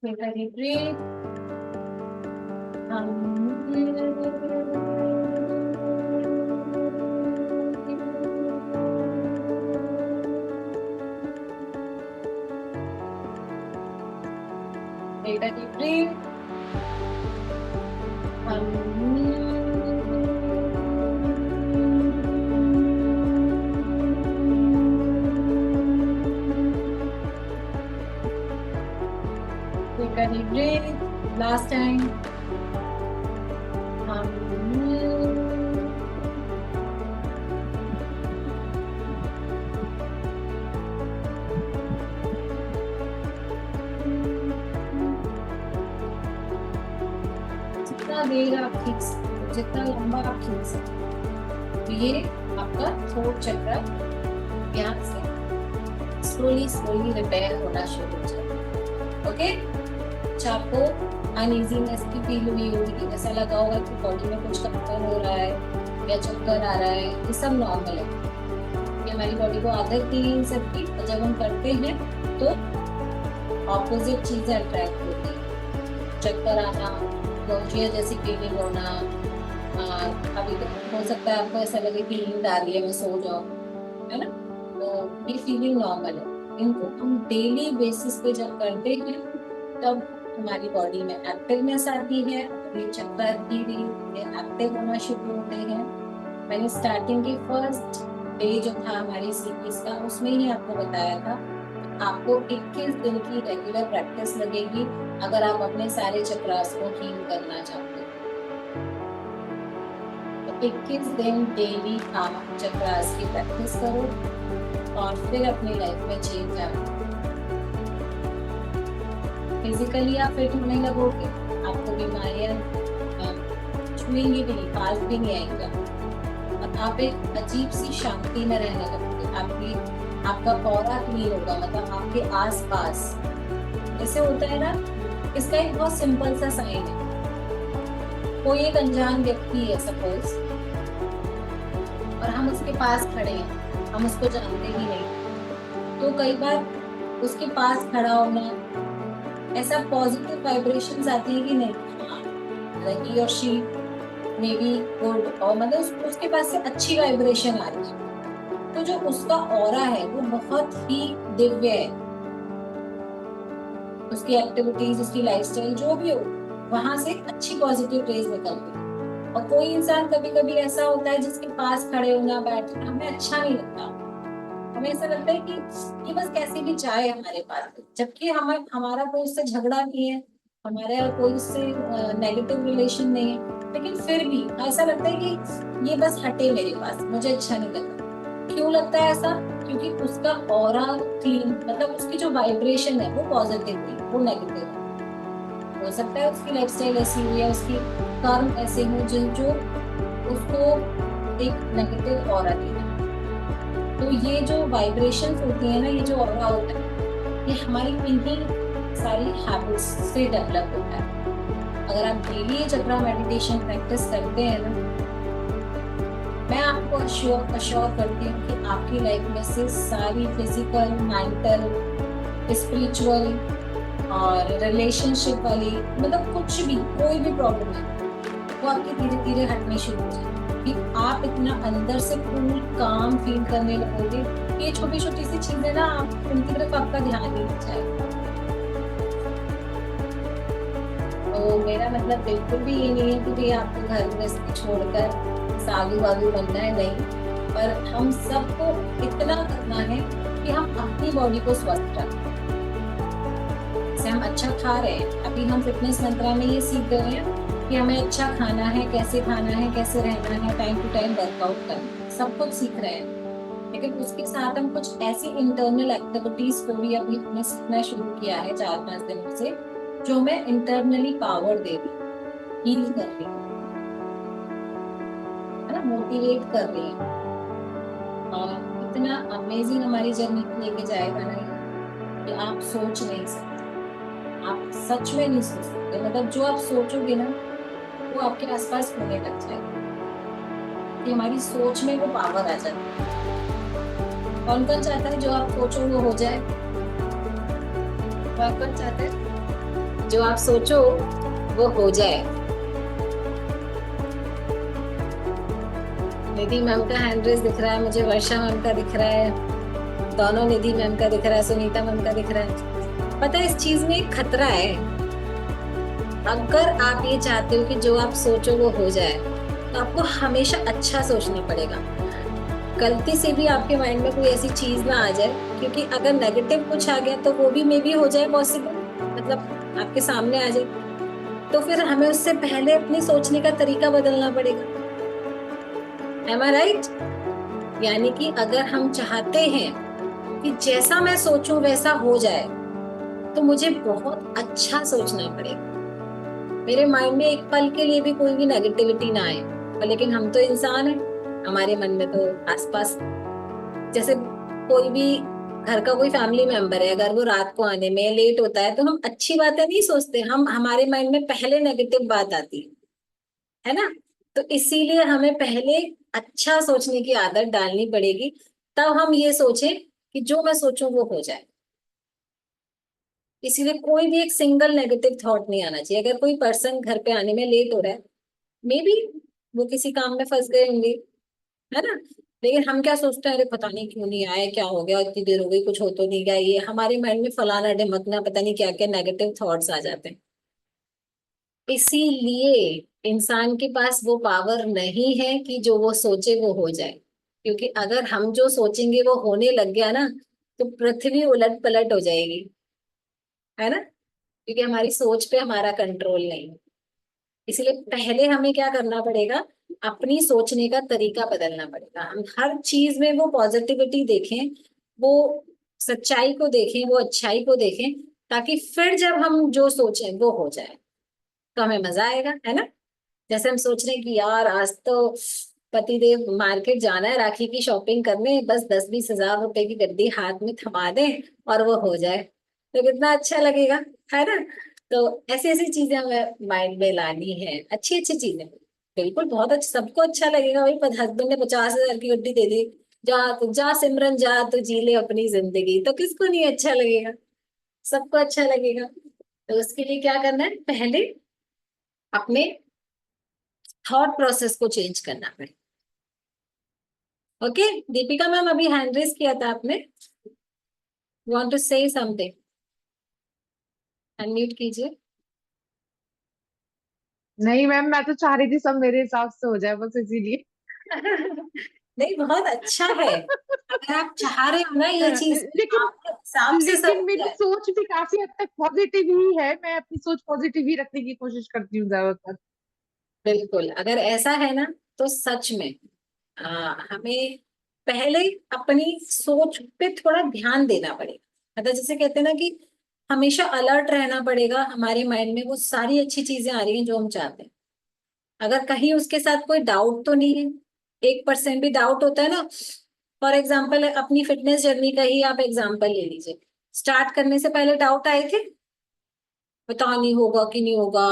Take a deep breath. Take a deep breath. Take a deep breath. Last time. जितना देर आप खींच सकते, जितना लंबा आप खींच सकते, तो ये आपका थ्रोट चक्र यहाँ से स्लोली स्लोली रिपेयर होना शुरू हो जाएगा। ओके, आपको अनइजीनेस की फील हुई होगी, ऐसा लगा होगा कि बॉडी में कुछ कंपन हो रहा है या चक्कर आ रहा है, ये सब नॉर्मल है। ये हमारी बॉडी को आदत थी इन सब की, और जब हम करते हैं तो ऑपोजिट चीजें अट्रैक्ट होती हैं, चक्कर आना, नोजिया जैसी फीलिंग होना, अभी तो हो सकता है आपको ऐसा लगे कि नींद आ रही है, मैं सो जाऊं, है ना, तो ये फीलिंग नॉर्मल है। इनको हम डेली बेसिस पे जब करते हैं तब हमारी बॉडी में एक्टिवनेस आती है, ये चक्कर धीरे धीरे एक्टिव होना शुरू होते हैं। मैंने स्टार्टिंग के फर्स्ट डे जो था हमारी सीरीज का, उसमें ही आपको बताया था आपको 21 दिन की रेगुलर प्रैक्टिस लगेगी अगर आप अपने सारे चक्रास को हील करना चाहते हो। तो 21 दिन डेली आप चक्रास की प्रैक्टिस करो और फिर अपनी लाइफ में चेंज आए। फिजिकली आप फिट होने लगोगे, आपको बीमारियां छुएंगी भी नहीं, पास भी नहीं आएंगे, और आप एक अजीब सी शांति में रहने लगोगे। आपका पौधा क्लीन होगा, मतलब आपके आसपास जैसे होता है ना, इसका एक बहुत सिंपल सा साइन है। कोई एक अनजान व्यक्ति है सपोज, और हम उसके पास खड़े हैं, हम उसको जानते ही नहीं, तो कई बार उसके पास खड़ा होना ऐसा पॉजिटिव वाइब्रेशंस आती है कि नहीं, ही और शी मे बी गुड, और मतलब उसके पास से अच्छी वाइब्रेशन आ रही है, तो जो उसका ऑरा है वो बहुत ही दिव्य है। उसकी एक्टिविटीज, उसकी लाइफस्टाइल जो भी हो, वहां से अच्छी पॉजिटिव रेज निकलती है। और कोई इंसान कभी कभी ऐसा होता है जिसके पास खड़े होना, बैठना हमें अच्छा नहीं लगता, हमें ऐसा लगता है कि ये बस कैसे भी जाए हमारे पास, जबकि हमारा कोई उससे झगड़ा नहीं है, हमारे कोई उससे नेगेटिव रिलेशन नहीं है, लेकिन फिर भी ऐसा लगता है कि ये बस हटे मेरे पास, मुझे अच्छा नहीं लगता। क्यों लगता है ऐसा? क्योंकि उसका ऑरा क्लीन, मतलब उसकी जो वाइब्रेशन है वो पॉजिटिव नहीं, वो नेगेटिव हो सकता है। उसकी लाइफस्टाइल ऐसी हुई है, उसकी कर्म ऐसे हो जो उसको एक नेगेटिव ऑरा दे रहा है। तो ये जो वाइब्रेशंस होती है ना, ये जो ऑरा होता है, ये हमारी इन्हीं सारी हैबिट्स से डेवलप होता है। अगर आप डेली ये चक्रा मेडिटेशन प्रैक्टिस करते हैं ना, मैं आपको अश्योर करती हूँ कि आपकी लाइफ में से सारी फिजिकल, मेंटल, स्पिरिचुअल और रिलेशनशिप वाली, मतलब कुछ भी, कोई भी प्रॉब्लम है, वो आपके धीरे धीरे हटने शुरू हो जाएगी। आप इतना अंदर से कूल काम फील करने लगोगे, ये छोटी छोटी सी चीजें ना, आप उनकी तरफ आपका ध्यान नहीं जाएगा। तो मेरा मतलब बिल्कुल भी ये नहीं है कि भाई आपको घर गृहस्थी छोड़कर साधु वाधु बनना है, नहीं, पर हम सबको इतना करना है कि हम अपनी बॉडी को स्वस्थ रखें। जैसे हम अच्छा खा रहे हैं, अभी हम फिटनेस मंत्रा में ये सीख गए हैं कि हमें अच्छा खाना है, कैसे खाना है, कैसे रहना है, टाइम टू टाइम वर्कआउट करना, सब कुछ सीख रहे हैं। लेकिन उसके साथ हम कुछ ऐसी इंटरनल एक्टिविटीज को भी अभी हमने सीखना शुरू किया है 4-5 दिनों से, जो हमें इंटरनली पावर दे रही, हील कर रही है ना, मोटिवेट कर रही है। और इतना अमेजिंग हमारी जर्नी लेके जाएगा ना कि आप सोच नहीं सकते, आप सच में नहीं सोच सकते। मतलब जो आप सोचोगे ना, वो आपके आसपास होने लग जाएगा, कि हमारी सोच में वो पावर आ जाती है। कौन कौन चाहता है जो आप सोचो वो हो जाए? कौन कौन चाहता है जो आप सोचो वो हो जाए? निधि मैम का हैंड रेस दिख रहा है मुझे, वर्षा मैम का दिख रहा है, दोनों निधि मैम का दिख रहा है, सुनीता मैम का दिख रहा है। पता है इस चीज में एक खतरा है। अगर आप ये चाहते हो कि जो आप सोचो वो हो जाए, तो आपको हमेशा अच्छा सोचना पड़ेगा। गलती से भी आपके माइंड में कोई ऐसी चीज ना आ जाए, क्योंकि अगर नेगेटिव कुछ आ गया तो वो भी मे बी हो जाए पॉसिबल, मतलब आपके सामने आ जाए, तो फिर हमें उससे पहले अपनी सोचने का तरीका बदलना पड़ेगा। Am I right? यानी कि अगर हम चाहते हैं कि जैसा मैं सोचूं वैसा हो जाए, तो मुझे बहुत अच्छा सोचना पड़ेगा। मेरे माइंड में एक पल के लिए भी कोई भी नेगेटिविटी ना आए। लेकिन हम तो इंसान हैं, हमारे मन में तो आसपास, जैसे कोई भी घर का कोई फैमिली मेंबर है, अगर वो रात को आने में लेट होता है, तो हम अच्छी बातें नहीं सोचते, हमारे माइंड में पहले नेगेटिव बात आती है ना। तो इसीलिए हमें पहले अच्छा सोचने की आदत डालनी पड़ेगी, तब हम ये सोचें कि जो मैं सोचूं वो हो जाए। इसीलिए कोई भी एक सिंगल नेगेटिव थॉट नहीं आना चाहिए। अगर कोई पर्सन घर पे आने में लेट हो रहा है, मे बी वो किसी काम में फंस गए होंगे, है ना, लेकिन हम क्या सोचते हैं, अरे पता नहीं क्यों नहीं आए, क्या हो गया, इतनी देर हो गई, कुछ हो तो नहीं गया, ये हमारे माइंड में फलाना ढिमकना पता नहीं क्या क्या नेगेटिव थॉट्स आ जाते हैं। इसीलिए इंसान के पास वो पावर नहीं है कि जो वो सोचे वो हो जाए, क्योंकि अगर हम जो सोचेंगे वो होने लग गया ना, तो पृथ्वी उलट पलट हो जाएगी, है ना, क्योंकि हमारी सोच पे हमारा कंट्रोल नहीं है। इसलिए पहले हमें क्या करना पड़ेगा, अपनी सोचने का तरीका बदलना पड़ेगा। हम हर चीज में वो पॉजिटिविटी देखें, वो सच्चाई को देखें, वो अच्छाई को देखें, ताकि फिर जब हम जो सोचें वो हो जाए, तो हमें मजा आएगा, है ना। जैसे हम सोच रहे हैं कि यार आज तो पतिदेव मार्केट जाना है राखी की शॉपिंग करने, बस 10-20 हज़ार रुपए की गड्डी हाथ में थमा दें और वो हो जाए, तो कितना अच्छा लगेगा, है ना। तो ऐसी ऐसी चीजें हमें माइंड में लानी है, अच्छी अच्छी चीजें। बिल्कुल बहुत अच्छा, सबको अच्छा लगेगा। भाई हस्बैंड ने 50 हज़ार की गड्डी दे दी, जा सिमरन जा, तो जी ले अपनी जिंदगी, तो किसको नहीं अच्छा लगेगा, सबको अच्छा लगेगा। तो उसके लिए क्या करना है, पहले अपने थॉट प्रोसेस को चेंज करना है। ओके दीपिका मैम, अभी हैंड रेस किया था आपने, want to say something, unmute कीजिए। नहीं मैम, मैं तो चाह रही थी सब मेरे हिसाब से हो जाए, बस इसीलिए। नहीं बहुत अच्छा है, अगर आप चाह रहे हो ना ये चीज, लेकिन आपके हिसाब से सब लेकिन हो मेरी जाए। सोच भी काफी हद तक पॉजिटिव ही है। मैं अपनी सोच पॉजिटिव ही रखने की कोशिश करती हूँ ज्यादातर। बिल्कुल अगर ऐसा है ना, तो सच में हमें पहले अपनी सोच पे थोड़ा ध्यान देना पड़ेगा। मतलब जैसे कहते हैं ना कि हमेशा अलर्ट रहना पड़ेगा, हमारे माइंड में वो सारी अच्छी चीजें आ रही हैं जो हम चाहते हैं। अगर कहीं उसके साथ कोई डाउट तो नहीं है, 1% भी डाउट होता है ना। फॉर एग्जाम्पल अपनी फिटनेस जर्नी का ही आप एग्जाम्पल ले लीजिए, स्टार्ट करने से पहले डाउट आए थे, पता नहीं होगा कि नहीं होगा,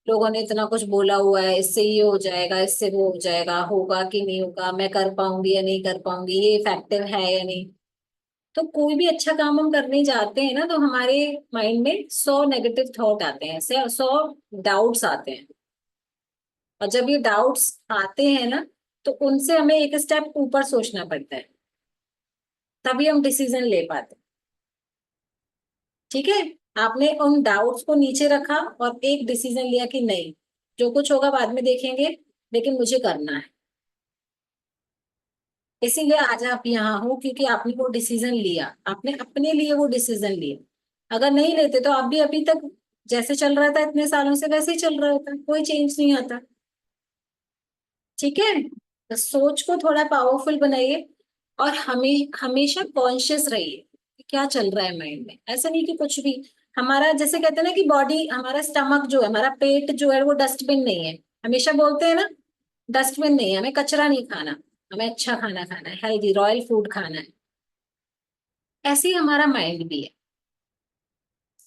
लोगों ने इतना कुछ बोला हुआ है, इससे ये हो जाएगा, इससे वो हो जाएगा, होगा कि नहीं होगा, मैं कर पाऊंगी या नहीं कर पाऊंगी, ये इफेक्टिव है या नहीं। तो कोई भी अच्छा काम हम करने जाते हैं ना, तो हमारे माइंड में 100 नेगेटिव थॉट आते हैं, 100 डाउट्स आते हैं। और जब ये डाउट्स आते हैं ना, तो उनसे हमें एक स्टेप ऊपर सोचना पड़ता है, तभी हम डिसीजन ले पाते हैं। ठीक है, आपने उन डाउट्स को नीचे रखा और एक डिसीजन लिया कि नहीं, जो कुछ होगा बाद में देखेंगे, लेकिन मुझे करना है। इसीलिए आज आप यहाँ हो, क्योंकि आपने वो डिसीजन लिया, आपने अपने लिए वो डिसीजन लिया। अगर नहीं लेते तो आप भी अभी तक जैसे चल रहा था इतने सालों से वैसे ही चल रहा था, कोई चेंज नहीं आता। ठीक है, तो सोच को थोड़ा पावरफुल बनाइए, और हमें हमेशा कॉन्शियस रहिए कि क्या चल रहा है माइंड में। ऐसा नहीं कि कुछ भी, हमारा जैसे कहते हैं ना कि बॉडी, हमारा स्टमक जो है, हमारा पेट जो है, वो डस्टबिन नहीं है। हमेशा बोलते हैं ना, डस्टबिन नहीं है, हमें कचरा नहीं खाना, हमें अच्छा खाना खाना है, हेल्दी रॉयल फूड खाना है। ऐसे ही हमारा माइंड भी है।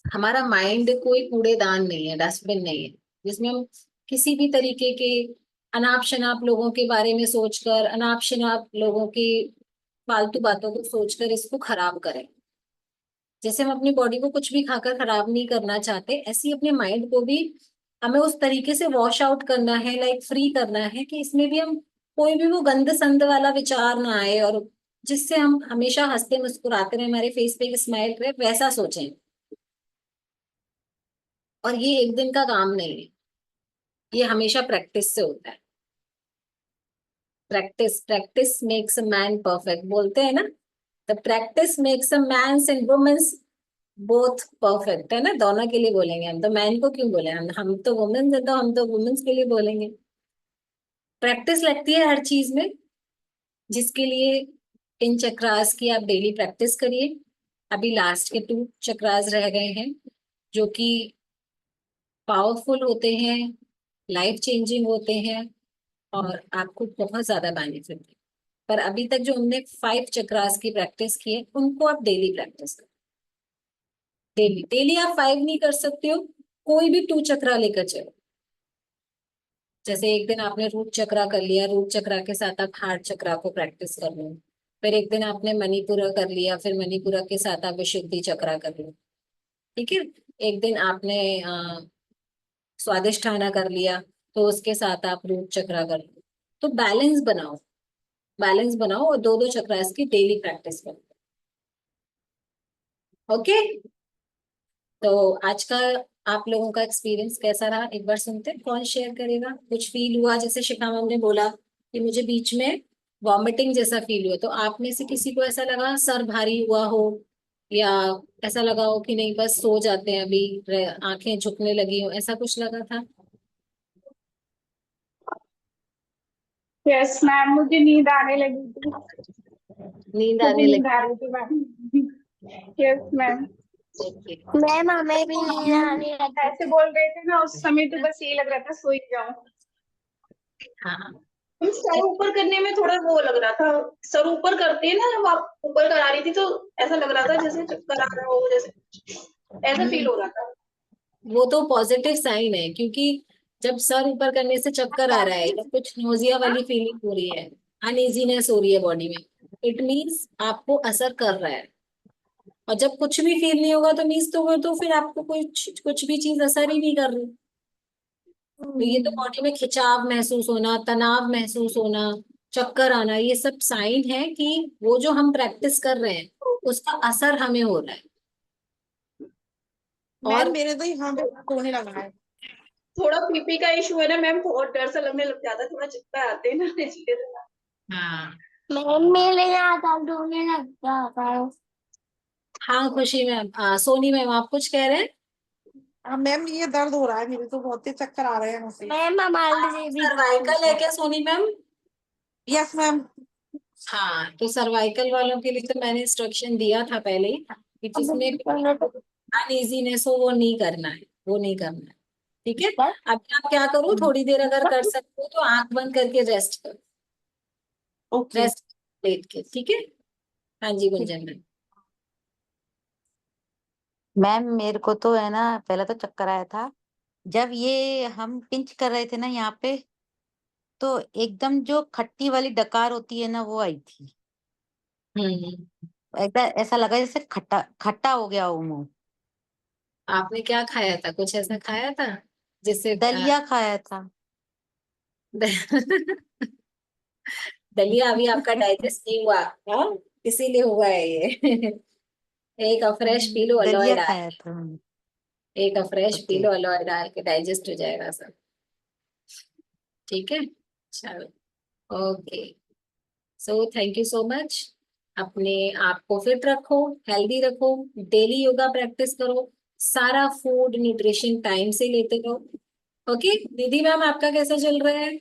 हमारा माइंड कोई कूड़ेदान नहीं है, डस्टबिन नहीं है, जिसमें हम किसी भी तरीके के अनाप शनाप लोगों के बारे में सोचकर, अनाप शनाप लोगों की फालतू बातों को सोचकर इसको खराब करें। जैसे हम अपनी बॉडी को कुछ भी खाकर खराब नहीं करना चाहते, ऐसे ही अपने माइंड को भी हमें उस तरीके से वॉश आउट करना है, लाइक फ्री करना है, कि इसमें भी हम कोई भी वो गंद संद वाला विचार ना आए, और जिससे हम हमेशा हंसते मुस्कुराते रहे, हमारे फेस पे एक स्माइल रहे, वैसा सोचें। और ये एक दिन का काम नहीं है, ये हमेशा प्रैक्टिस से होता है। Practice practice makes a man perfect, बोलते हैं ना, the practice makes a mans and womens both perfect, है ना। दोनों के लिए बोलेंगे हम, तो मैन को क्यों बोले, हम तो वुमेन्स है, तो हम तो वुमेन्स के लिए बोलेंगे। प्रैक्टिस लगती है हर चीज में, जिसके लिए इन चक्रास की आप डेली प्रैक्टिस करिए। अभी लास्ट के 2 चक्रास रह गए हैं, जो कि पावरफुल होते हैं, लाइफ चेंजिंग होते हैं, और आपको बहुत ज्यादा बेनिफिट है। पर अभी तक जो हमने 5 चक्रास की प्रैक्टिस की है, उनको आप डेली प्रैक्टिस करें। डेली डेली आप 5 नहीं कर सकते हो, कोई भी 2 चक्रा लेकर चलो। जैसे एक दिन आपने रूट चक्रा कर लिया, रूट चक्रा के साथ आप हार्ट चक्रा को प्रैक्टिस कर लो। फिर एक दिन आपने मणिपुरा कर लिया, फिर मणिपुरा के साथ आप विशुद्धि चक्रा कर लो। ठीक है। एक दिन आपने स्वादिष्ट खाना कर लिया, तो उसके साथ आप रूट चक्रा कर लो। तो बैलेंस बनाओ, बैलेंस बनाओ और दो दो चक्रा की डेली प्रैक्टिस करो। ओके। तो आज का आप लोगों का एक्सपीरियंस कैसा रहा, एक बार सुनते हैं, कौन शेयर करेगा? कुछ फील हुआ? जैसे शिखा मैम ने बोला कि मुझे बीच में वॉमिटिंग जैसा फील हुआ, तो आप में से किसी को ऐसा लगा सर भारी हुआ हो, या ऐसा लगा हो कि नहीं बस सो जाते हैं अभी, आंखें झुकने लगी हो, ऐसा कुछ लगा था? यस मैम, मुझे नींद आने लगी थी। नींद मुझे आने नींद लगी? आ रही थी ma'am. Yes ma'am. Okay. Ma'am हमें भी नींद आने लगी ऐसे बोल रहे थे ना उस समय, तो बस यही लग रहा था सो ही जाऊं। हाँ। हम सर ऊपर करने में थोड़ा वो लग रहा था, सर ऊपर करते हैं ना, जब आप ऊपर करा रही थी तो ऐसा लग रहा था जैसे चक्कर आ रहा हो, जैसे ऐसा फील हो रहा था। वो तो पॉजिटिव साइन है, क्योंकि जब सर ऊपर करने से चक्कर आ रहा है या कुछ नोजिया वाली फीलिंग हो रही है, अनइजीनेस हो रही है बॉडी में, इट मीन्स आपको असर कर रहा है। और जब कुछ भी फील नहीं होगा तो मीन्स तो वो तो फिर आपको कुछ भी चीज असर ही नहीं कर रही। तो ये तो बॉडी में खिंचाव महसूस होना, तनाव महसूस होना, चक्कर आना, ये सब साइन है कि वो जो हम प्रैक्टिस कर रहे हैं उसका असर हमें हो रहा है। मैम और मेरे तो यहाँ पे होने लगा है। थोड़ा बीपी का इशू है ना मैम, बहुत डर सा लगने लग जाता है, थोड़ा चक्कर आते हैं ना इसलिए। हाँ मैम मेरे यहाँ दर्द होने लग जाता है। हाँ, खुशी मैम, सोनी मैम आप कुछ कह रहे हैं? हाँ मैम, ये दर्द हो रहा है, मेरे तो बहुत ही चक्कर आ रहे हैं मुझसे। मैम हमारे भी सर्वाइकल है क्या सोनी मैम? Yes ma'am. हाँ, तो सर्वाइकल वालों के लिए तो मैंने इंस्ट्रक्शन दिया था पहले ही कि जिसमें अनइजीनेस हो वो नहीं करना है, वो नहीं करना है। ठीक है। अभी आप क्या करो, थोड़ी देर अगर कर सकते हो तो आंख बंद करके रेस्ट करो, ओके। रेस्ट लेट के। ठीक है। हाँ जी गुंजन मैम। मैम मेरे को तो है ना, पहले तो चक्कर आया था जब ये हम पिंच कर रहे थे ना यहाँ पे, तो एकदम जो खट्टी वाली डकार होती है ना वो आई थी। हम्म। एकदम ऐसा लगा जैसे खट्टा खट्टा हो गया हो मुंह। आपने क्या खाया था, कुछ ऐसा खाया था जिससे दलिया खाया था। दलिया अभी आपका डाइजेस्ट नहीं हुआ? हाँ, इसीलिए हुआ है ये। एक फ्रेश पी लो अलोए दलिया डाल खाया के, था मैंने। एक फ्रेश पी ओके। लो अलोए डाल के, डाइजेस्ट हो जाएगा सब। ठीक है। चलो। Okay. So thank you so much. अपने आप को फिट रखो, हेल्दी रखो, डेली योगा प्रैक्टिस करो, सारा फूड न्यूट्रिशन टाइम से लेते रहो। ओके। दीदी मैम आपका कैसा चल रहा है?